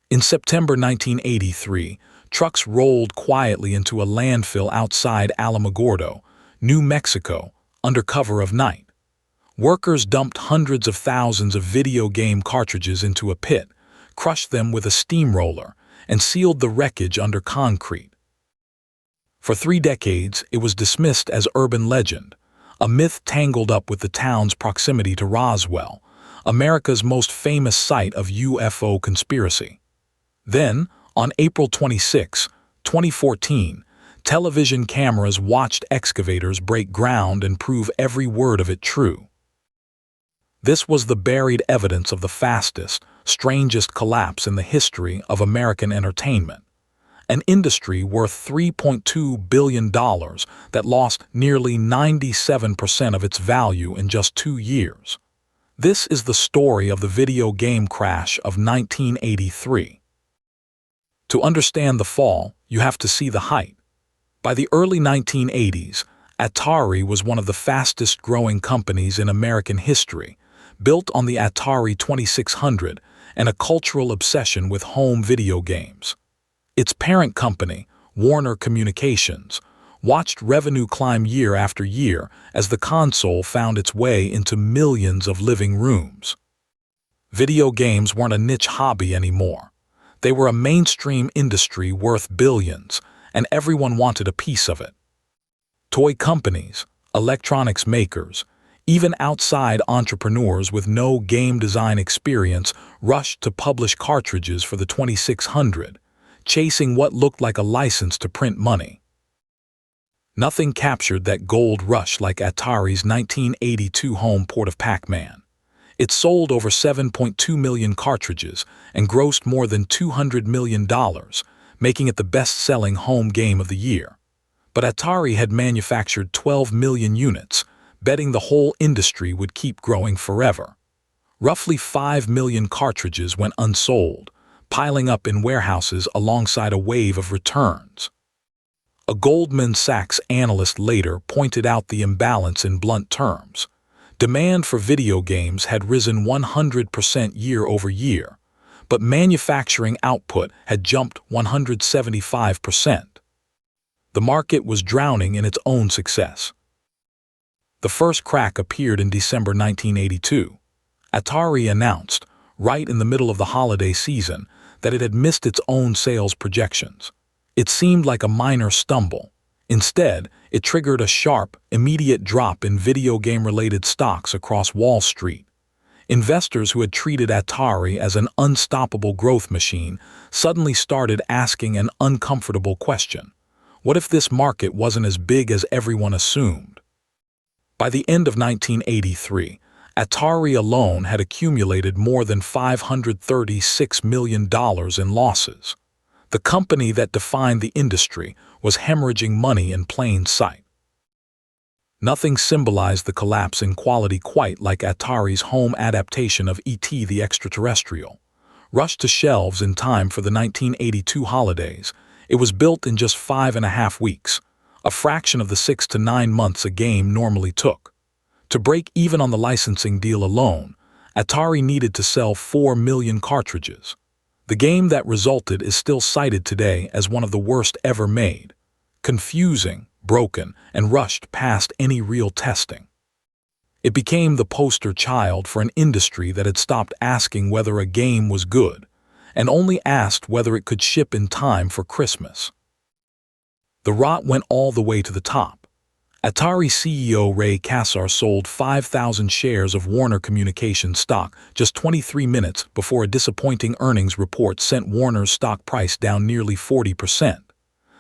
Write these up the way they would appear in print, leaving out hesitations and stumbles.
In September 1983, trucks rolled quietly into a landfill outside Alamogordo, New Mexico, under cover of night. Workers dumped hundreds of thousands of video game cartridges into a pit, crushed them with a steamroller, and sealed the wreckage under concrete. For 3 decades, it was dismissed as urban legend, a myth tangled up with the town's proximity to Roswell, America's most famous site of UFO conspiracy. Then, on April 26, 2014, television cameras watched excavators break ground and prove every word of it true. This was the buried evidence of the fastest, strangest collapse in the history of American entertainment. An industry worth $3.2 billion that lost nearly 97% of its value in just 2 years. This is the story of the video game crash of 1983. To understand the fall, you have to see the height. By the early 1980s, Atari was one of the fastest-growing companies in American history, built on the Atari 2600 and a cultural obsession with home video games. Its parent company, Warner Communications, watched revenue climb year after year as the console found its way into millions of living rooms. Video games weren't a niche hobby anymore. They were a mainstream industry worth billions, and everyone wanted a piece of it. Toy companies, electronics makers, even outside entrepreneurs with no game design experience rushed to publish cartridges for the 2600, chasing what looked like a license to print money. Nothing captured that gold rush like Atari's 1982 home port of Pac-Man. It sold over 7.2 million cartridges and grossed more than $200 million, making it the best-selling home game of the year. But Atari had manufactured 12 million units, betting the whole industry would keep growing forever. Roughly 5 million cartridges went unsold, piling up in warehouses alongside a wave of returns. A Goldman Sachs analyst later pointed out the imbalance in blunt terms. Demand for video games had risen 100% year over year, but manufacturing output had jumped 175%. The market was drowning in its own success. The first crack appeared in December 1982. Atari announced, right in the middle of the holiday season, that it had missed its own sales projections. It seemed like a minor stumble. Instead, it triggered a sharp, immediate drop in video game-related stocks across Wall Street. Investors who had treated Atari as an unstoppable growth machine suddenly started asking an uncomfortable question. What if this market wasn't as big as everyone assumed? By the end of 1983, Atari alone had accumulated more than $536 million in losses. The company that defined the industry was hemorrhaging money in plain sight. Nothing symbolized the collapse in quality quite like Atari's home adaptation of E.T. the Extraterrestrial. Rushed to shelves in time for the 1982 holidays, it was built in just 5.5 weeks, a fraction of the 6 to 9 months a game normally took. To break even on the licensing deal alone, Atari needed to sell 4 million cartridges. The game that resulted is still cited today as one of the worst ever made. Confusing, broken, and rushed past any real testing. It became the poster child for an industry that had stopped asking whether a game was good, and only asked whether it could ship in time for Christmas. The rot went all the way to the top. Atari CEO Ray Kassar sold 5,000 shares of Warner Communications stock just 23 minutes before a disappointing earnings report sent Warner's stock price down nearly 40%.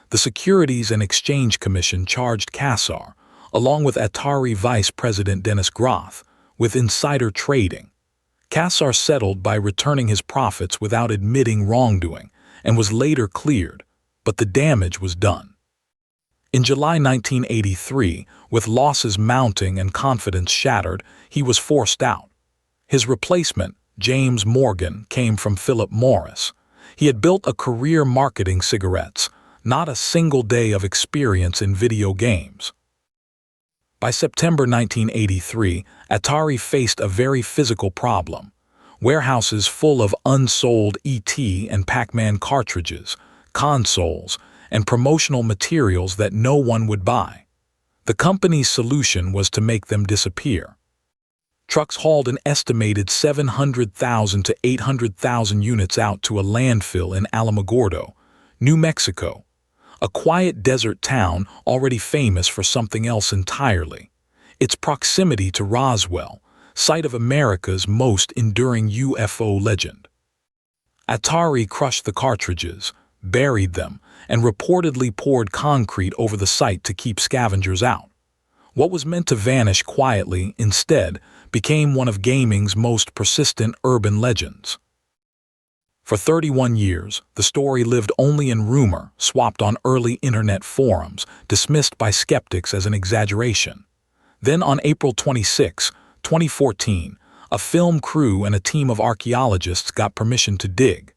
The Securities and Exchange Commission charged Kassar, along with Atari Vice President Dennis Groth, with insider trading. Kassar settled by returning his profits without admitting wrongdoing and was later cleared, but the damage was done. In July 1983, with losses mounting and confidence shattered, he was forced out. His replacement, James Morgan, came from Philip Morris. He had built a career marketing cigarettes, not a single day of experience in video games. By September 1983, Atari faced a very physical problem. warehouses full of unsold E.T. and Pac-Man cartridges, consoles, and promotional materials that no one would buy. The company's solution was to make them disappear. Trucks hauled an estimated 700,000 to 800,000 units out to a landfill in Alamogordo, New Mexico, a quiet desert town already famous for something else entirely: its proximity to Roswell, site of America's most enduring UFO legend. Atari crushed the cartridges, buried them, and reportedly poured concrete over the site to keep scavengers out. What was meant to vanish quietly, instead, became one of gaming's most persistent urban legends. For 31 years, the story lived only in rumor, swapped on early internet forums, dismissed by skeptics as an exaggeration. Then on April 26, 2014, a film crew and a team of archaeologists got permission to dig.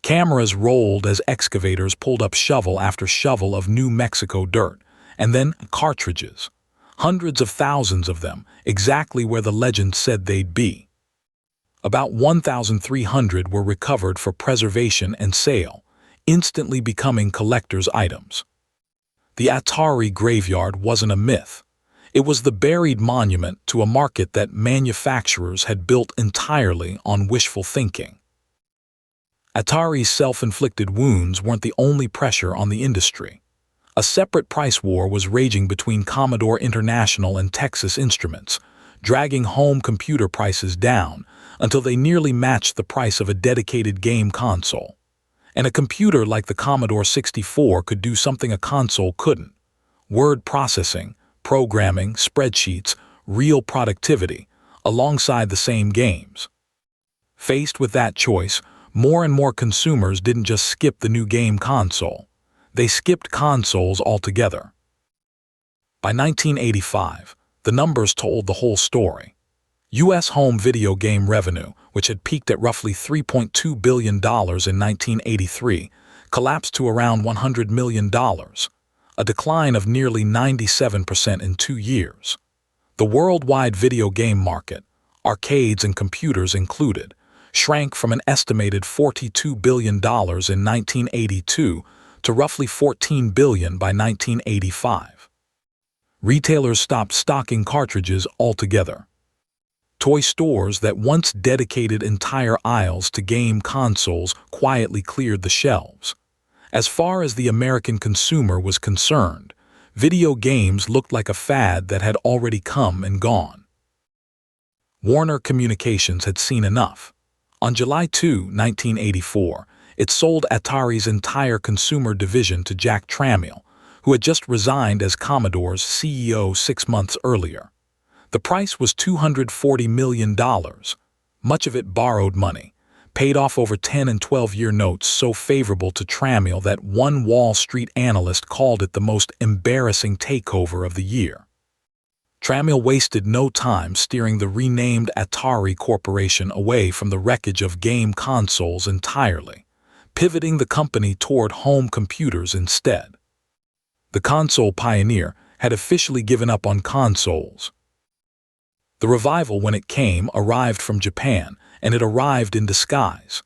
Cameras rolled as excavators pulled up shovel after shovel of New Mexico dirt, and then cartridges. Hundreds of thousands of them, exactly where the legend said they'd be. About 1,300 were recovered for preservation and sale, instantly becoming collector's items. The Atari graveyard wasn't a myth. It was the buried monument to a market that manufacturers had built entirely on wishful thinking. Atari's self-inflicted wounds weren't the only pressure on the industry. A separate price war was raging between Commodore International and Texas Instruments, dragging home computer prices down until they nearly matched the price of a dedicated game console. And a computer like the Commodore 64 could do something a console couldn't: word processing, programming, spreadsheets, real productivity, alongside the same games. Faced with that choice, more and more consumers didn't just skip the new game console. They skipped consoles altogether. By 1985, the numbers told the whole story. U.S. home video game revenue, which had peaked at roughly $3.2 billion in 1983, collapsed to around $100 million, a decline of nearly 97% in 2 years. The worldwide video game market, arcades and computers included, shrank from an estimated $42 billion in 1982 to roughly $14 billion by 1985. Retailers stopped stocking cartridges altogether. Toy stores that once dedicated entire aisles to game consoles quietly cleared the shelves. As far as the American consumer was concerned, video games looked like a fad that had already come and gone. Warner Communications had seen enough. On July 2, 1984, it sold Atari's entire consumer division to Jack Tramiel, who had just resigned as Commodore's CEO 6 months earlier. The price was $240 million, much of it borrowed money, paid off over 10- and 12-year notes so favorable to Tramiel that one Wall Street analyst called it the most embarrassing takeover of the year. Tramiel wasted no time steering the renamed Atari Corporation away from the wreckage of game consoles entirely, pivoting the company toward home computers instead. The console pioneer had officially given up on consoles. The revival, when it came, arrived from Japan, and it arrived in disguise.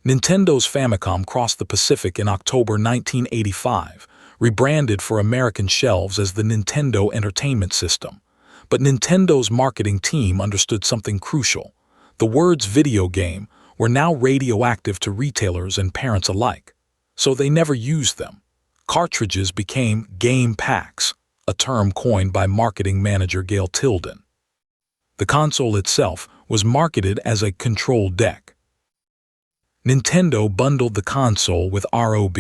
Nintendo's Famicom crossed the Pacific in October 1985, rebranded for American shelves as the Nintendo Entertainment System. But Nintendo's marketing team understood something crucial. The words video game were now radioactive to retailers and parents alike, so they never used them. Cartridges became game packs, a term coined by marketing manager Gail Tilden. The console itself was marketed as a control deck. Nintendo bundled the console with ROB,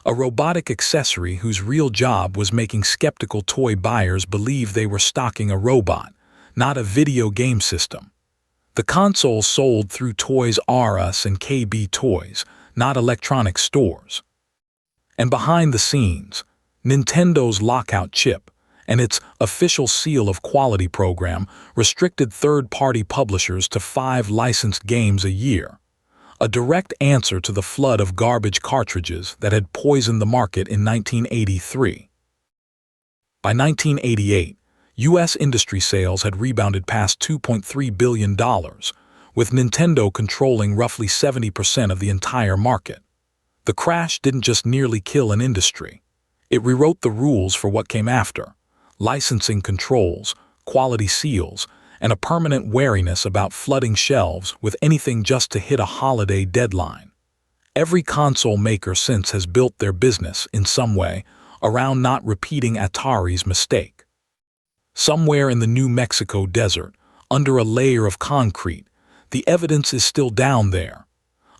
a robotic accessory whose real job was making skeptical toy buyers believe they were stocking a robot, not a video game system. The console sold through Toys R Us and KB Toys, not electronics stores. And behind the scenes, Nintendo's lockout chip and its official seal of quality program restricted third-party publishers to 5 licensed games a year, a direct answer to the flood of garbage cartridges that had poisoned the market in 1983. By 1988, U.S. industry sales had rebounded past $2.3 billion, with Nintendo controlling roughly 70% of the entire market. The crash didn't just nearly kill an industry. It rewrote the rules for what came after: licensing controls, quality seals, and a permanent wariness about flooding shelves with anything just to hit a holiday deadline. Every console maker since has built their business, in some way, around not repeating Atari's mistake. Somewhere in the New Mexico desert, under a layer of concrete, the evidence is still down there.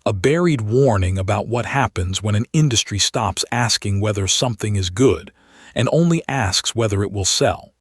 A buried warning about what happens when an industry stops asking whether something is good and only asks whether it will sell.